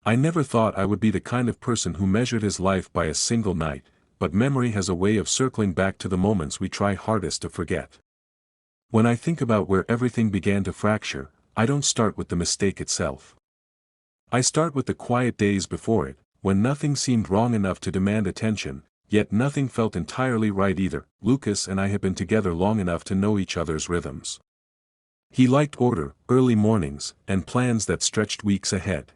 I never thought I would be the kind of person who measured his life by a single night, but memory has a way of circling back to the moments we try hardest to forget. When I think about where everything began to fracture, I don't start with the mistake itself. I start with the quiet days before it, when nothing seemed wrong enough to demand attention, yet nothing felt entirely right either. Lucas and I had been together long enough to know each other's rhythms. He liked order, early mornings, and plans that stretched weeks ahead.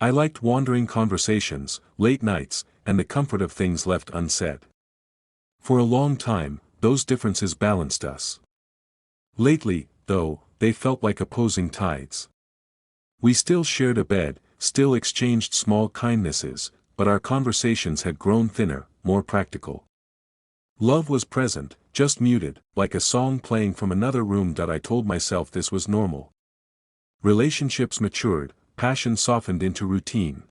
I liked wandering conversations, late nights, and the comfort of things left unsaid. For a long time, those differences balanced us. Lately, though, they felt like opposing tides. We still shared a bed, still exchanged small kindnesses, but our conversations had grown thinner, more practical. Love was present, just muted, like a song playing from another room. I told myself this was normal. Relationships matured, passion softened into routine.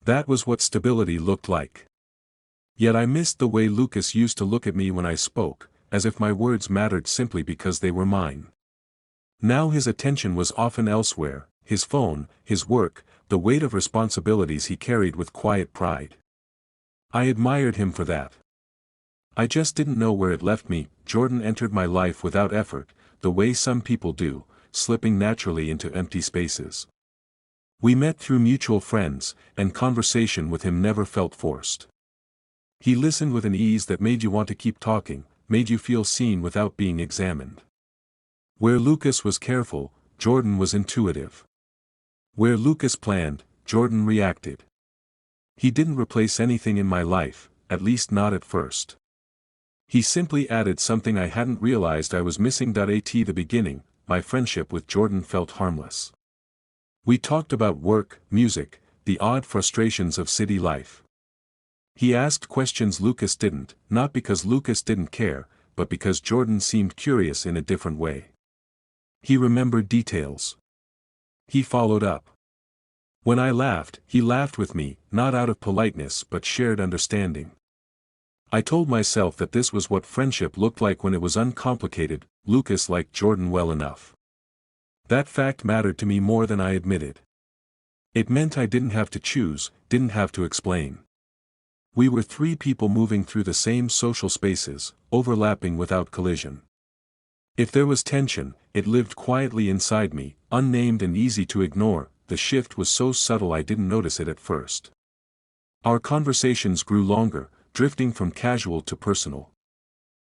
That was what stability looked like. Yet I missed the way Lucas used to look at me when I spoke, as if my words mattered simply because they were mine. Now his attention was often elsewhere, his phone, his work, the weight of responsibilities he carried with quiet pride. I admired him for that. I just didn't know where it left me. Jordan entered my life without effort, the way some people do, slipping naturally into empty spaces. We met through mutual friends, and conversation with him never felt forced. He listened with an ease that made you want to keep talking, made you feel seen without being examined. Where Lucas was careful, Jordan was intuitive. Where Lucas planned, Jordan reacted. He didn't replace anything in my life, at least not at first. He simply added something I hadn't realized I was missing. At the beginning, my friendship with Jordan felt harmless. We talked about work, music, the odd frustrations of city life. He asked questions Lucas didn't, not because Lucas didn't care, but because Jordan seemed curious in a different way. He remembered details. He followed up. When I laughed, he laughed with me, not out of politeness but shared understanding. I told myself that this was what friendship looked like when it was uncomplicated. Lucas liked Jordan well enough. That fact mattered to me more than I admitted. It meant I didn't have to choose, didn't have to explain. We were three people moving through the same social spaces, overlapping without collision. If there was tension, it lived quietly inside me, unnamed and easy to ignore. The shift was so subtle I didn't notice it at first. Our conversations grew longer, drifting from casual to personal.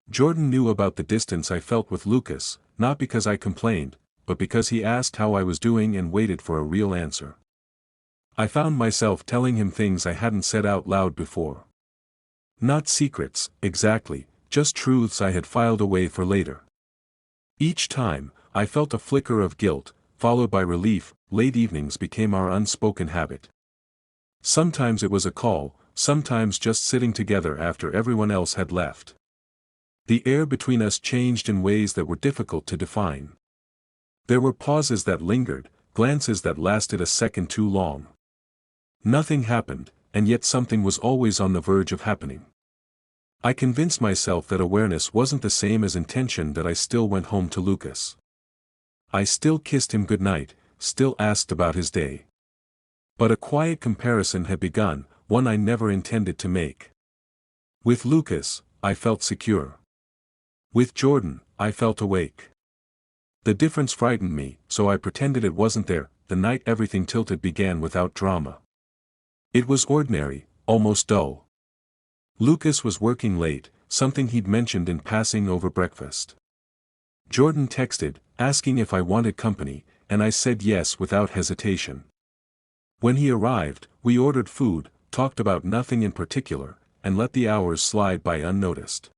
Jordan knew about the distance I felt with Lucas, not because I complained, but because he asked how I was doing and waited for a real answer. I found myself telling him things I hadn't said out loud before. Not secrets, exactly, just truths I had filed away for later. Each time, I felt a flicker of guilt, followed by relief. Late evenings became our unspoken habit. Sometimes it was a call, sometimes just sitting together after everyone else had left. The air between us changed in ways that were difficult to define. There were pauses that lingered, glances that lasted a second too long. Nothing happened, and yet something was always on the verge of happening. I convinced myself that awareness wasn't the same as intention. That I still went home to Lucas. I still kissed him goodnight, still asked about his day. But a quiet comparison had begun, one I never intended to make. With Lucas, I felt secure. With Jordan, I felt awake. The difference frightened me, so I pretended it wasn't there. The night everything tilted began without drama. It was ordinary, almost dull. Lucas was working late, something he'd mentioned in passing over breakfast. Jordan texted, asking if I wanted company, and I said yes without hesitation. When he arrived, we ordered food, talked about nothing in particular, and let the hours slide by unnoticed.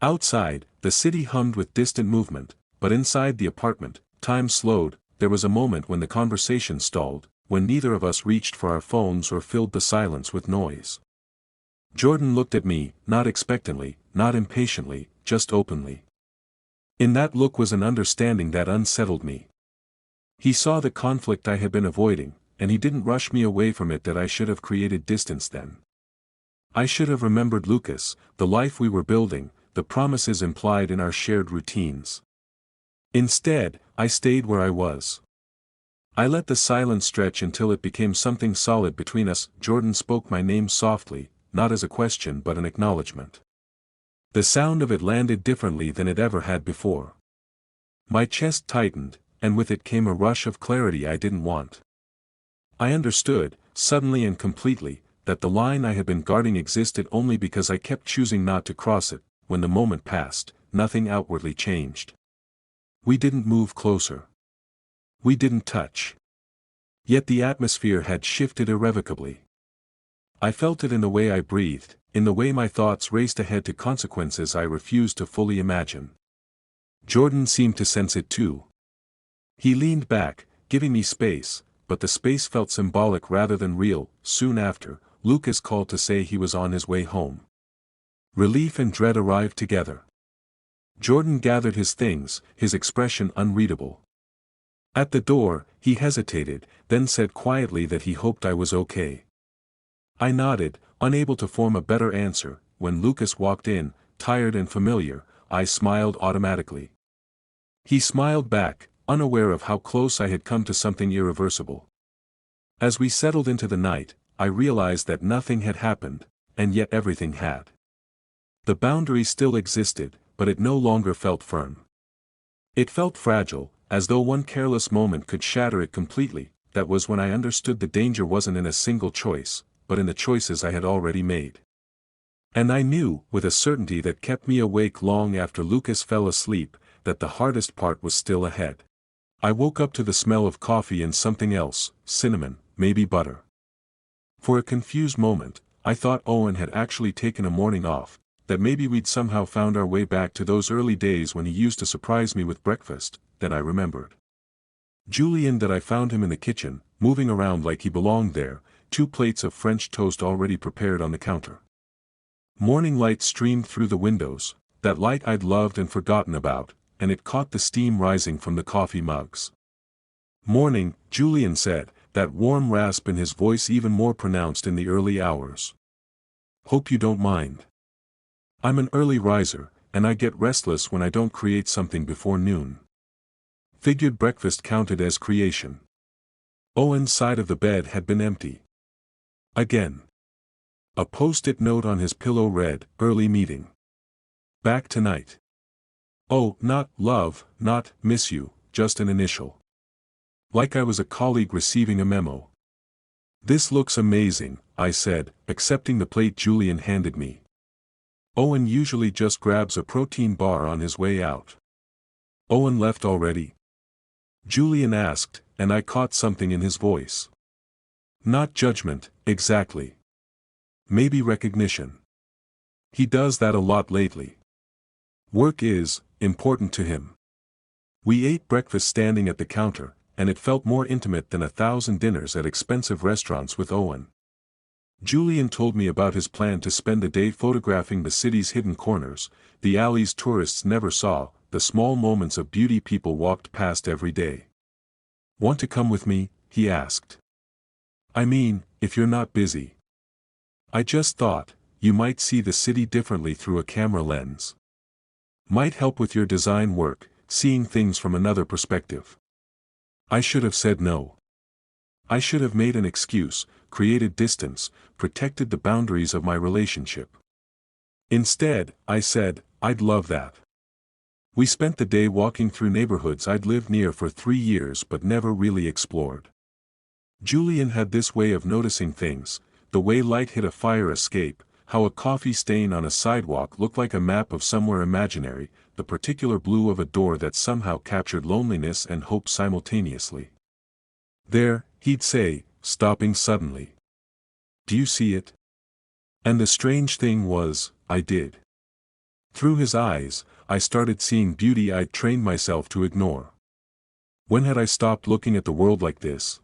Outside, the city hummed with distant movement, but inside the apartment, time slowed. There was a moment when the conversation stalled, when neither of us reached for our phones or filled the silence with noise. Jordan looked at me, not expectantly, not impatiently, just openly. In that look was an understanding that unsettled me. He saw the conflict I had been avoiding, and he didn't rush me away from it. That I should have created distance then. I should have remembered Lucas, the life we were building, the promises implied in our shared routines. Instead, I stayed where I was. I let the silence stretch until it became something solid between us. Jordan spoke my name softly, not as a question but an acknowledgement. The sound of it landed differently than it ever had before. My chest tightened, and with it came a rush of clarity I didn't want. I understood, suddenly and completely, that the line I had been guarding existed only because I kept choosing not to cross it. When the moment passed, nothing outwardly changed. We didn't move closer. We didn't touch. Yet the atmosphere had shifted irrevocably. I felt it in the way I breathed, in the way my thoughts raced ahead to consequences I refused to fully imagine. Jordan seemed to sense it too. He leaned back, giving me space, but the space felt symbolic rather than real. Soon after, Lucas called to say he was on his way home. Relief and dread arrived together. Jordan gathered his things, his expression unreadable. At the door, he hesitated, then said quietly that he hoped I was okay. I nodded, unable to form a better answer. When Lucas walked in, tired and familiar, I smiled automatically. He smiled back, unaware of how close I had come to something irreversible. As we settled into the night, I realized that nothing had happened, and yet everything had. The boundary still existed, but it no longer felt firm. It felt fragile, as though one careless moment could shatter it completely. That was when I understood the danger wasn't in a single choice, but in the choices I had already made. And I knew, with a certainty that kept me awake long after Lucas fell asleep, that the hardest part was still ahead. I woke up to the smell of coffee and something else, cinnamon, maybe butter. For a confused moment, I thought Owen had actually taken a morning off, that maybe we'd somehow found our way back to those early days when he used to surprise me with breakfast. Then I remembered. Julian, that I found him in the kitchen, moving around like he belonged there, 2 plates of French toast already prepared on the counter. Morning light streamed through the windows, that light I'd loved and forgotten about, and it caught the steam rising from the coffee mugs. "Morning," Julian said, that warm rasp in his voice even more pronounced in the early hours. "Hope you don't mind. I'm an early riser, and I get restless when I don't create something before noon." Figured breakfast counted as creation. Owen's side of the bed had been empty. Again. A post-it note on his pillow read, "Early meeting. Back tonight." Oh, not love, not miss you, just an initial. Like I was a colleague receiving a memo. "This looks amazing," I said, accepting the plate Julian handed me. Owen usually just grabs a protein bar on his way out. "Owen left already?" Julian asked, and I caught something in his voice. Not judgment, exactly. Maybe recognition. He does that a lot lately. Work is important to him. We ate breakfast standing at the counter, and it felt more intimate than 1,000 dinners at expensive restaurants with Owen. Julian told me about his plan to spend the day photographing the city's hidden corners, the alleys tourists never saw, the small moments of beauty people walked past every day. "Want to come with me?" he asked. "I mean, if you're not busy." I just thought, you might see the city differently through a camera lens. Might help with your design work, seeing things from another perspective. I should have said no. I should have made an excuse, created distance, protected the boundaries of my relationship. Instead, I said, "I'd love that." We spent the day walking through neighborhoods I'd lived near for 3 years but never really explored. Julian had this way of noticing things, the way light hit a fire escape, how a coffee stain on a sidewalk looked like a map of somewhere imaginary, the particular blue of a door that somehow captured loneliness and hope simultaneously. "There," he'd say, stopping suddenly. "Do you see it?" And the strange thing was, I did. Through his eyes, I started seeing beauty I'd trained myself to ignore. When had I stopped looking at the world like this?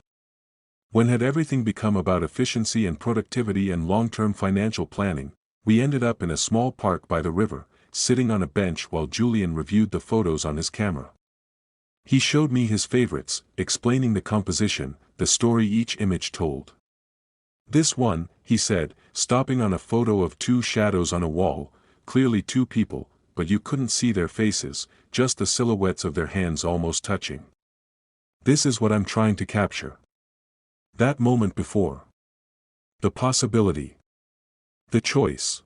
When had everything become about efficiency and productivity and long-term financial planning? We ended up in a small park by the river, sitting on a bench while Julian reviewed the photos on his camera. He showed me his favorites, explaining the composition, the story each image told. "This one," he said, stopping on a photo of 2 shadows on a wall, clearly 2 people, but you couldn't see their faces, just the silhouettes of their hands almost touching. This is what I'm trying to capture. That moment before. The possibility. The choice.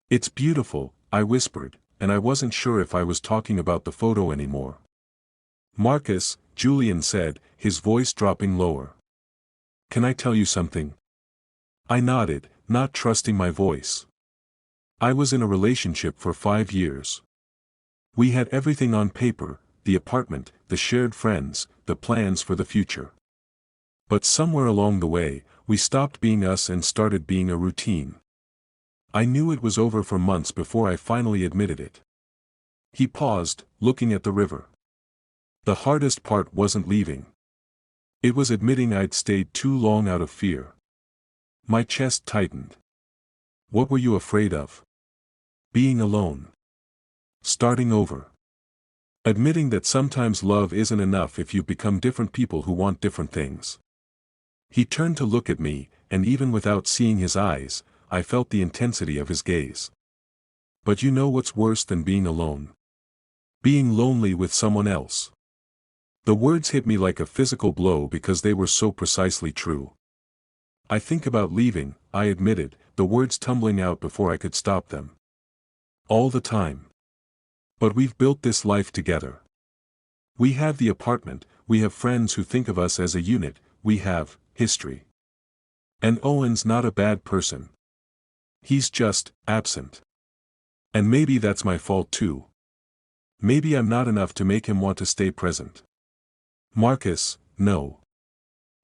It's beautiful, I whispered, and I wasn't sure if I was talking about the photo anymore. Marcus, Julian said, his voice dropping lower. Can I tell you something? I nodded, not trusting my voice. I was in a relationship for 5 years. We had everything on paper, the apartment, the shared friends, the plans for the future. But somewhere along the way, we stopped being us and started being a routine. I knew it was over for months before I finally admitted it. He paused, looking at the river. The hardest part wasn't leaving. It was admitting I'd stayed too long out of fear. My chest tightened. What were you afraid of? Being alone. Starting over. Admitting that sometimes love isn't enough if you become different people who want different things. He turned to look at me, and even without seeing his eyes, I felt the intensity of his gaze. But you know what's worse than being alone? Being lonely with someone else. The words hit me like a physical blow because they were so precisely true. I think about leaving, I admitted, the words tumbling out before I could stop them. All the time. But we've built this life together. We have the apartment, we have friends who think of us as a unit, we have history. And Owen's not a bad person. He's just absent. And maybe that's my fault too. Maybe I'm not enough to make him want to stay present. Marcus, no.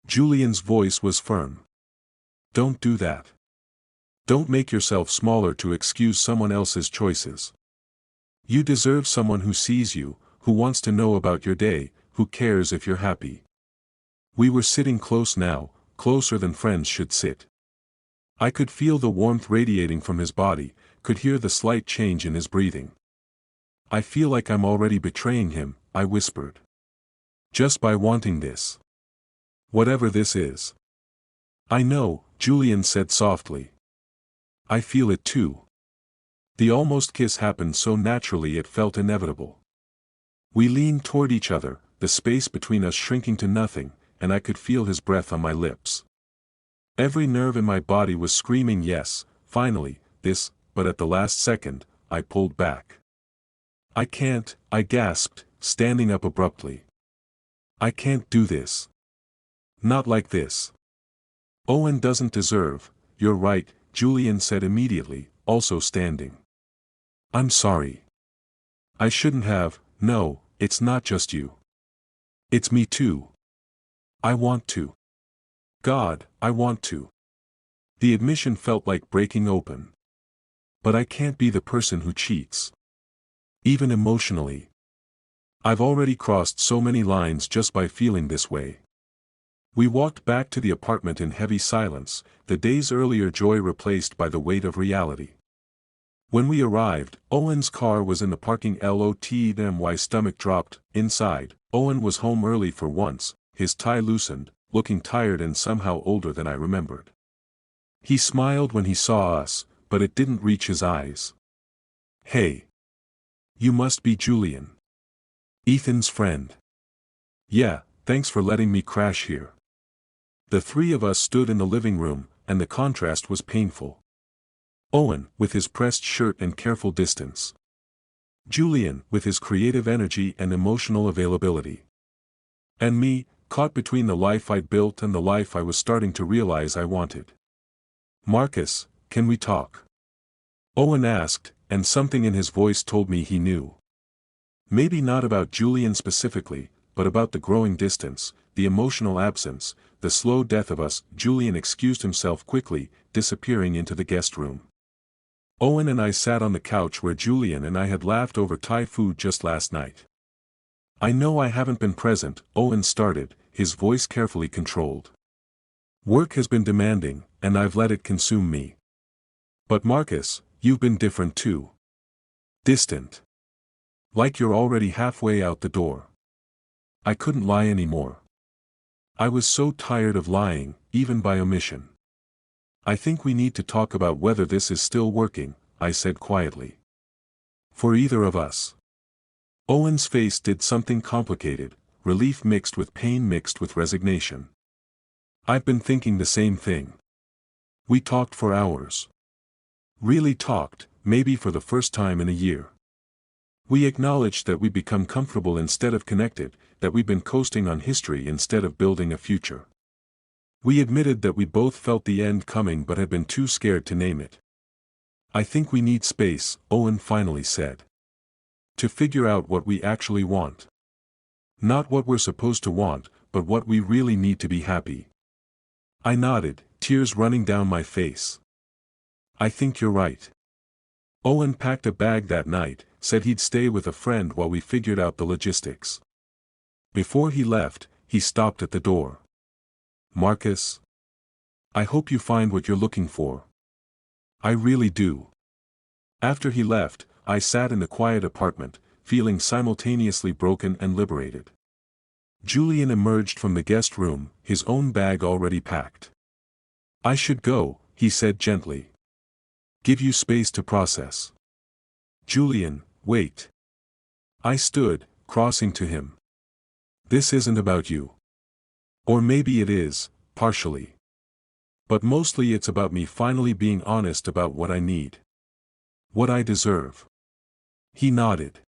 Julian's voice was firm. Don't do that. Don't make yourself smaller to excuse someone else's choices. You deserve someone who sees you, who wants to know about your day, who cares if you're happy. We were sitting close now, closer than friends should sit. I could feel the warmth radiating from his body, could hear the slight change in his breathing. I feel like I'm already betraying him, I whispered. Just by wanting this. Whatever this is. I know, Julian said softly. I feel it too. The almost kiss happened so naturally it felt inevitable. We leaned toward each other, the space between us shrinking to nothing, and I could feel his breath on my lips. Every nerve in my body was screaming yes, finally, this, but at the last second, I pulled back. I can't, I gasped, standing up abruptly. I can't do this. Not like this. Owen doesn't deserve, you're right, Julian said immediately, also standing. I'm sorry. I shouldn't have, no, it's not just you. It's me too. I want to. God, I want to. The admission felt like breaking open. But I can't be the person who cheats. Even emotionally. I've already crossed so many lines just by feeling this way. We walked back to the apartment in heavy silence, the day's earlier joy replaced by the weight of reality. When we arrived, Owen's car was in the parking lot, then my stomach dropped. Inside, Owen was home early for once, his tie loosened, looking tired and somehow older than I remembered. He smiled when he saw us, but it didn't reach his eyes. Hey. You must be Julian. Ethan's friend. Yeah, thanks for letting me crash here. The three of us stood in the living room, and the contrast was painful. Owen, with his pressed shirt and careful distance. Julian, with his creative energy and emotional availability. And me, caught between the life I'd built and the life I was starting to realize I wanted. Marcus, can we talk? Owen asked, and something in his voice told me he knew. Maybe not about Julian specifically, but about the growing distance, the emotional absence, the slow death of us. Julian excused himself quickly, disappearing into the guest room. Owen and I sat on the couch where Julian and I had laughed over Thai food just last night. I know I haven't been present, Owen started, his voice carefully controlled. Work has been demanding, and I've let it consume me. But Marcus, you've been different too. Distant. Like you're already halfway out the door. I couldn't lie anymore. I was so tired of lying, even by omission. I think we need to talk about whether this is still working, I said quietly. For either of us. Owen's face did something complicated, relief mixed with pain mixed with resignation. I've been thinking the same thing. We talked for hours. Really talked, maybe for the first time in a year. We acknowledged that we'd become comfortable instead of connected, that we'd been coasting on history instead of building a future. We admitted that we both felt the end coming but had been too scared to name it. I think we need space, Owen finally said. To figure out what we actually want. Not what we're supposed to want, but what we really need to be happy. I nodded, tears running down my face. I think you're right. Owen packed a bag that night, said he'd stay with a friend while we figured out the logistics. Before he left, he stopped at the door. Marcus? I hope you find what you're looking for. I really do. After he left, I sat in the quiet apartment, feeling simultaneously broken and liberated. Julian emerged from the guest room, his own bag already packed. I should go, he said gently. Give you space to process. Julian, wait. I stood, crossing to him. This isn't about you. Or maybe it is, partially. But mostly it's about me finally being honest about what I need. What I deserve. He nodded.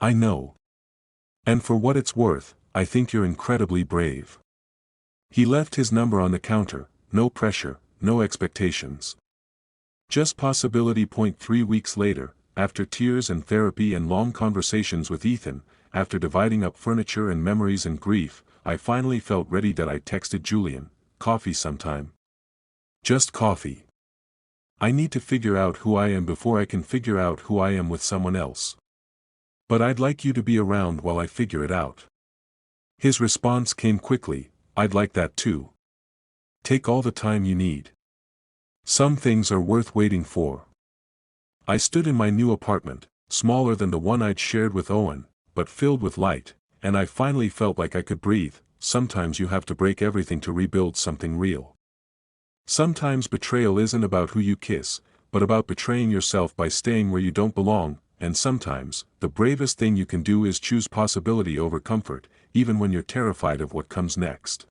I know. And for what it's worth, I think you're incredibly brave. He left his number on the counter, no pressure, no expectations. Just possibility. 3 weeks later, after tears and therapy and long conversations with Ethan, after dividing up furniture and memories and grief, I finally felt ready. That I texted Julian, coffee sometime. Just coffee. I need to figure out who I am before I can figure out who I am with someone else. But I'd like you to be around while I figure it out. His response came quickly, I'd like that too. Take all the time you need. Some things are worth waiting for. I stood in my new apartment, smaller than the one I'd shared with Owen, but filled with light, and I finally felt like I could breathe. Sometimes you have to break everything to rebuild something real. Sometimes betrayal isn't about who you kiss, but about betraying yourself by staying where you don't belong, and sometimes, the bravest thing you can do is choose possibility over comfort, even when you're terrified of what comes next.